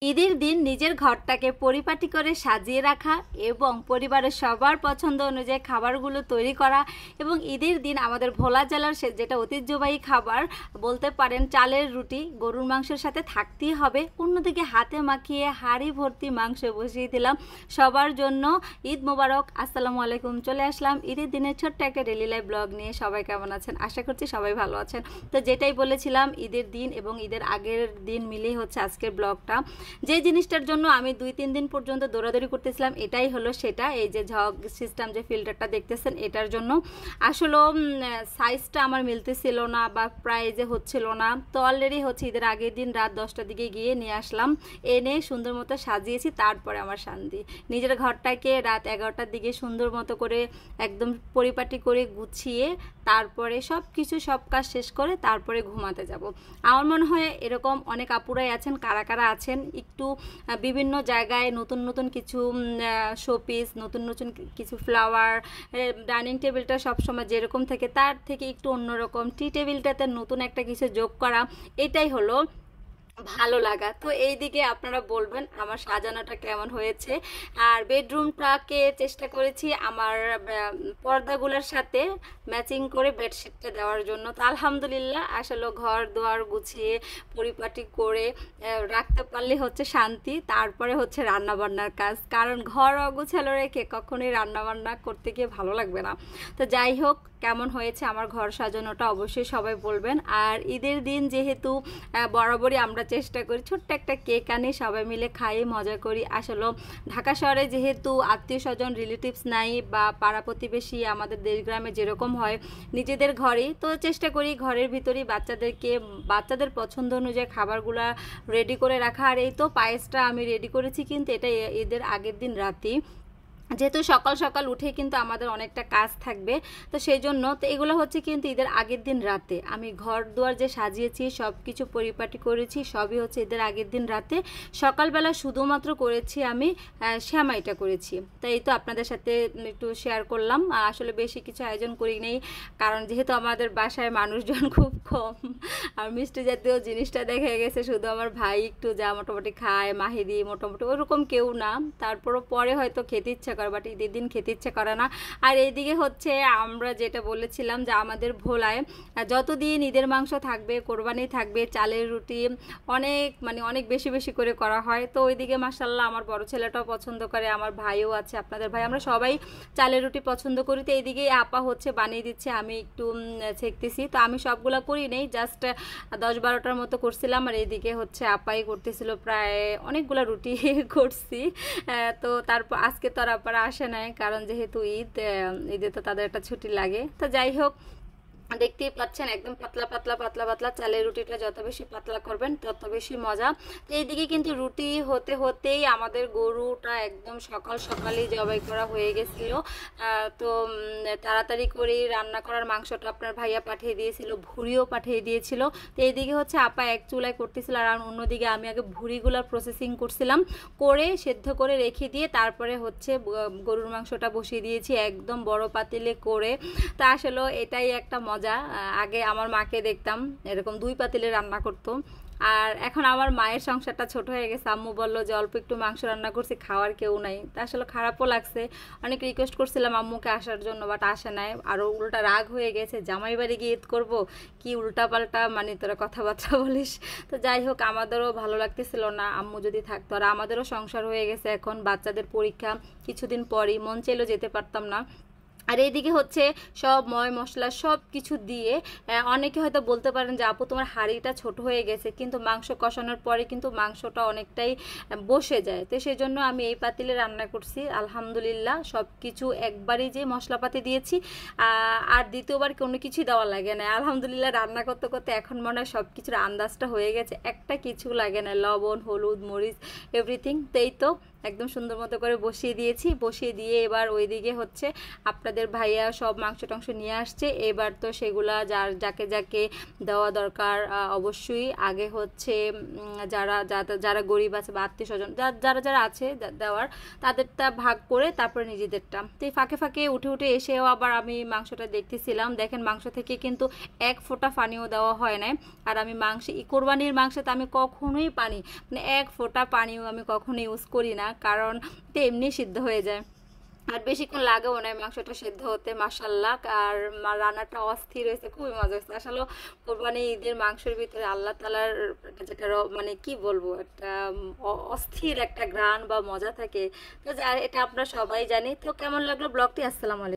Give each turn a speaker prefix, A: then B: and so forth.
A: ঈদের দিন নিজের ঘরটাকে পরিপাটি করে সাজিয়ে রাখা এবং পরিবারের সবার পছন্দ অনুযায়ী খাবারগুলো তৈরি করা এবং ঈদের দিন আমাদের ভোলা জেলার যেটা ঐতিহ্যবাহী খাবার বলতে পারেন চালের রুটি গরুর মাংসের সাথে থাকতেই হবে। অন্যদিকে হাতে মাখিয়ে হাঁড়ি ভর্তি মাংস বসিয়ে দিলাম সবার জন্য। ঈদ মোবারক, আসসালামু আলাইকুম। চলে আসলাম ঈদের দিনের ছোট্ট একটা ডেলি লাইফ ব্লগ নিয়ে। সবাই কেমন আছেন? আশা করছি সবাই ভালো আছেন। তো যেটাই বলেছিলাম ঈদের দিন এবং ঈদের আগের দিন মিলেই হচ্ছে আজকের ব্লগটা। যে জিনিসটার জন্য আমি 2-3 দিন পর্যন্ত দৌড়াদৌড়ি করতেছিলাম এটাই হলো সেটা, এই যে ঝগ সিস্টেম যে ফিল্টারটা দেখতেছেন এটার জন্য। আসলে সাইজটা আমার মিলতেছিল না বা প্রাইজে হচ্ছিল না। তো অলরেডি হচ্ছে ঈদের আগের দিন রাত 10টার দিকে গিয়ে নিয়ে আসলাম, এনে সুন্দর মতো সাজিয়েছি। তারপরে আমার শান্তি, নিজের ঘরটাকে রাত 11টার দিকে সুন্দর মতো করে একদম পরিপাটি করে গুছিয়ে তারপরে সব কাজ শেষ করে তারপরে ঘুমাতে যাব। আমার মনে হয় এরকম অনেক আপুরাই আছেন, কারা কারা আছেন একটু বিভিন্ন জায়গায় নতুন নতুন কিছু শোপিস, নতুন নতুন কিছু ফ্লাওয়ার, ডাইনিং টেবিলটা সবসময় যেরকম থাকে তার থেকে একটু অন্যরকম, টি টেবিলটাতে নতুন একটা কিছু যোগ করা, এটাই হলো ভালো লাগা। তো এই দিকে আপনারা বলবেন আমার সাজানোটা কেমন হয়েছে। আর বেডরুমটাকে চেষ্টা করেছি আমার পর্দাগুলোর সাথে ম্যাচিং করে বেডশিটটা দেওয়ার জন্য। তো আলহামদুলিল্লাহ আসলে ঘর দুয়ার গুছিয়ে পরিপাটি করে রাখতে পারলে হচ্ছে শান্তি। তারপরে হচ্ছে রান্নাবান্নার কাজ, কারণ ঘর অগুছালো রেখে কখনোই রান্নাবান্না করতে গিয়ে ভালো লাগবে না। তো যাই হোক, কেমন হয়েছে আমার ঘর সাজানোটা অবশ্যই সবাই বলবেন। আর ঈদের দিন যেহেতু বরাবরই আমরা চেষ্টা করি ছোট্ট একটা কেক আনি সবাই মিলে খাই মজা করি। আসলে ঢাকা শহরে যেহেতু আত্মীয় স্বজন রিলেটিভস নাই বা পাড়া প্রতিবেশী আমাদের দেশগ্রামে যেরকম হয় নিজেদের ঘরেই, তো চেষ্টা করি ঘরের ভিতরেই বাচ্চাদের পছন্দ অনুযায়ী খাবারগুলা রেডি করে রাখা। আর এই তো পায়েসটা আমি রেডি করেছি, কিন্তু এটা ঈদের আগের দিন রাতেই, যেহেতু সকাল সকাল উঠে কিন্তু আমাদের অনেকটা কাজ থাকবে, তো সেই জন্য তো এগুলো হচ্ছে কিন্তু ঈদের আগের দিন রাতে আমি ঘর দুয়ার যে সাজিয়েছি সব কিছু পরিপাটি করেছি সবই হচ্ছে ঈদের আগের দিন রাতে। সকালবেলা শুধুমাত্র করেছি আমি শ্যামাইটা করেছি, তাই এই তো আপনাদের সাথে একটু শেয়ার করলাম। আসলে বেশি কিছু আয়োজন করি নেই, কারণ যেহেতু আমাদের বাসায় মানুষজন খুব কম আর মিষ্টি জাতীয় জিনিসটা দেখা গেছে শুধু আমার ভাই একটু যা মোটামুটি খায়, মাহিদি মোটামুটি ওরকম কেউ না। তারপরও পরে হয়তো খেতে ইচ্ছা করে, বাট ঈদের দিন খেতে ইচ্ছা করে না। আর এইদিকে হচ্ছে আমরা যেটা বলেছিলাম যে আমাদের ভোলায় যতদিন ঈদের মাংস থাকবে, কোরবানি থাকবে, চালের রুটি অনেক বেশি বেশি করে করা হয়। তো ওইদিকে মাশাআল্লাহ আমার বড় ছেলেটাও পছন্দ করে, আমার ভাইও আছে, আপনাদের ভাই, আমরা সবাই চালের রুটি পছন্দ করি। তো এইদিকে আপা হচ্ছে বানিয়ে দিচ্ছে, আমি একটু ছেঁকতেছি। তো আমি সবগুলো করি নেই, জাস্ট 10-12টার মতো করছিলাম। আর এইদিকে হচ্ছে আপাই করতেছিল, প্রায় অনেকগুলো রুটি করছি। তো তারপর আজকে তো আর আপারা আসে নাই, কারণ যেহেতু ঈদে তো তাদের একটা ছুটি লাগে। তো যাই হোক, দেখতেই পাচ্ছেন একদম পাতলা পাতলা পাতলা পাতলা চালের রুটিটা যত বেশি পাতলা করবেন তত বেশি মজা। তো এইদিকে কিন্তু রুটি হতে হতেই আমাদের গরুটা একদম সকাল সকালই জবাই করা হয়ে গেছিল। তো তাড়াতাড়ি করে রান্না করার মাংসটা আপনার ভাইয়া পাঠিয়ে দিয়েছিল, ভুড়িও পাঠিয়ে দিয়েছিল। তো এইদিকে হচ্ছে আপা এক চুলায় করতেছিল আর অন্যদিকে আমি আগে ভুড়িগুলোর প্রসেসিং করছিলাম, করে সেদ্ধ করে রেখে দিয়ে তারপরে হচ্ছে গরুর মাংসটা বসিয়ে দিয়েছি একদম বড় পাতিলে করে। তা আসলে এটাই একটা মজা। আগে আমার মাকে দেখতাম এরকম 2 পাতিলে রান্না করতো, আর এখন আমার মায়ের সংসারটা ছোট হয়ে গেছে। আম্মু বললো যে অল্প একটু মাংস রান্না করছি, খাওয়ার কেউ নাই। তা আসলে খারাপও লাগছে, অনেক রিকোয়েস্ট করছিলাম আম্মুকে আসার জন্য, বাট আসে নাই। আরও উল্টা রাগ হয়ে গেছে, জামাই বাড়ি গিয়ে ঈদ করবো, কি উল্টা পাল্টা মানে তোরা কথাবার্তা বলিস। তো যাই হোক, আমাদেরও ভালো লাগতেছিল না আম্মু যদি থাকতো। আর আমাদেরও সংসার হয়ে গেছে, এখন বাচ্চাদের পরীক্ষা কিছুদিন পরই, মন চাইলেও যেতে পারতাম না। আর এইদিকে হচ্ছে সব ময় মশলা সব কিছু দিয়ে, অনেকে হয়তো বলতে পারেন যে আপু তোমার হাঁড়িটা ছোট হয়ে গেছে, কিন্তু মাংস কষানোর পরে কিন্তু মাংসটা অনেকটাই বসে যায়। তো সেই জন্য আমি এই পাতিলে রান্না করছি। আলহামদুলিল্লাহ সব কিছু একবারই যে মশলাপাতি দিয়েছি, আর দ্বিতীয়বার কোনো কিছুই দেওয়া লাগে না। আলহামদুলিল্লাহ রান্না করতে করতে এখন মনে হয় সব কিছুর আন্দাজটা হয়ে গেছে, একটা কিছু লাগে না, লবণ হলুদ মরিচ এভরিথিং। তো এই তো একদম সুন্দর মতো করে বসিয়ে দিয়েছি। বসিয়ে দিয়ে এবার ওইদিকে হচ্ছে আপনাদের ভাইয়া সব মাংস টাংস নিয়ে আসছে। এবার তো সেগুলা যাকে যাকে দেওয়া দরকার অবশ্যই আগে হচ্ছে যারা যারা গরিব আছে বা আত্মীয় স্বজন যারা যারা আছে দেওয়ার, তাদেরটা ভাগ করে তারপরে নিজেদেরটা। তো এই ফাঁকে ফাঁকে উঠে উঠে এসেও আবার আমি মাংসটা দেখতেছিলাম। দেখেন মাংস থেকে কিন্তু এক ফোঁটা পানিও দেওয়া হয় নাই। আর আমি কোরবানির মাংসতে আমি কখনোই পানি মানে এক ফোঁটা পানিও আমি কখনো ইউজ করি না, কারণ তো এমনি সিদ্ধ হয়ে যায় আর বেশিক্ষণ লাগেও না মাংসটা সেদ্ধ হতে। মাশাল্লাহ, আর রান্নাটা অস্থির হয়েছে, খুবই মজা হয়েছে। আসলে কোরবানি ঈদের মাংসের ভিতরে আল্লাহ তালার যেটা মানে কি বলবো, একটা অস্থির একটা ঘ্রাণ বা মজা থাকে। তো এটা আমরা সবাই জানি। তো কেমন লাগলো ব্লগটি? আসসালামু আলাইকুম।